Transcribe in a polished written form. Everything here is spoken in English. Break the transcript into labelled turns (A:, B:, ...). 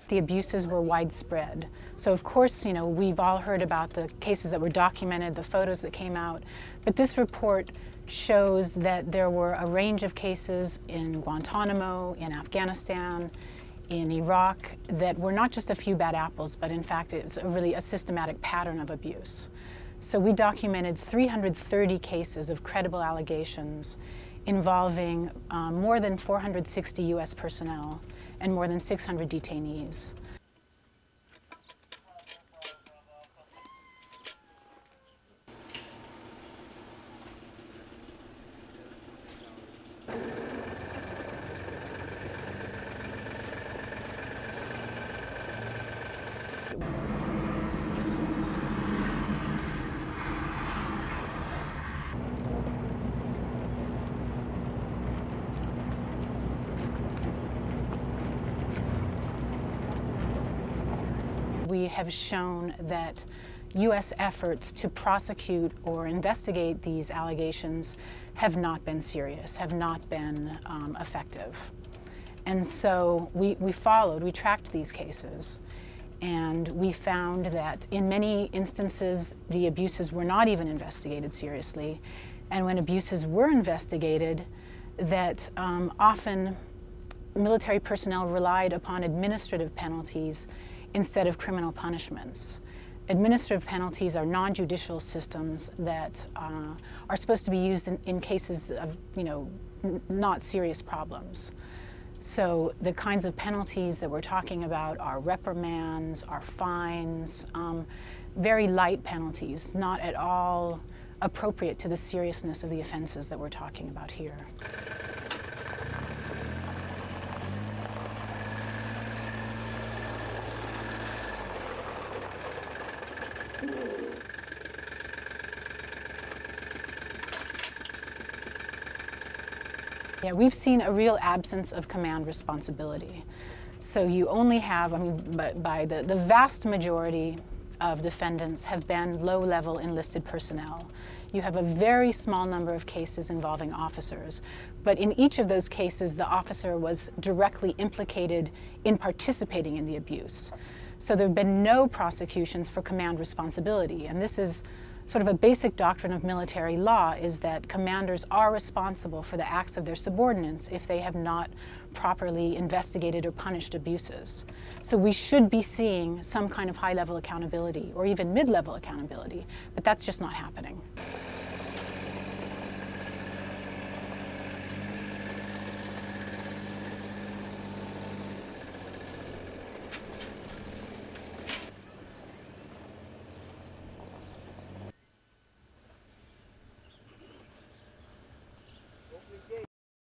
A: the abuses were widespread. So of course, you know, we've all heard about the cases that were documented, the photos that came out, but this report shows that there were a range of cases in Guantanamo, in Afghanistan, in Iraq, that were not just a few bad apples, but in fact it's really a systematic pattern of abuse. So we documented 330 cases of credible allegations involving more than 460 U.S. personnel and more than 600 detainees. We have shown that U.S. efforts to prosecute or investigate these allegations have not been serious, have not been effective. And so we tracked these cases, and we found that in many instances the abuses were not even investigated seriously, and when abuses were investigated, that often military personnel relied upon administrative penalties instead of criminal punishments. Administrative penalties are non-judicial systems that are supposed to be used in cases of, you know, not serious problems. So the kinds of penalties that we're talking about are reprimands, are fines, very light penalties, not at all appropriate to the seriousness of the offenses that we're talking about here. Yeah, we've seen a real absence of command responsibility. So you only have, I mean, by the vast majority of defendants have been low-level enlisted personnel. You have a very small number of cases involving officers, but in each of those cases the officer was directly implicated in participating in the abuse. So there have been no prosecutions for command responsibility, and this is sort of a basic doctrine of military law, is that commanders are responsible for the acts of their subordinates if they have not properly investigated or punished abuses. So we should be seeing some kind of high-level accountability or even mid-level accountability, but that's just not happening.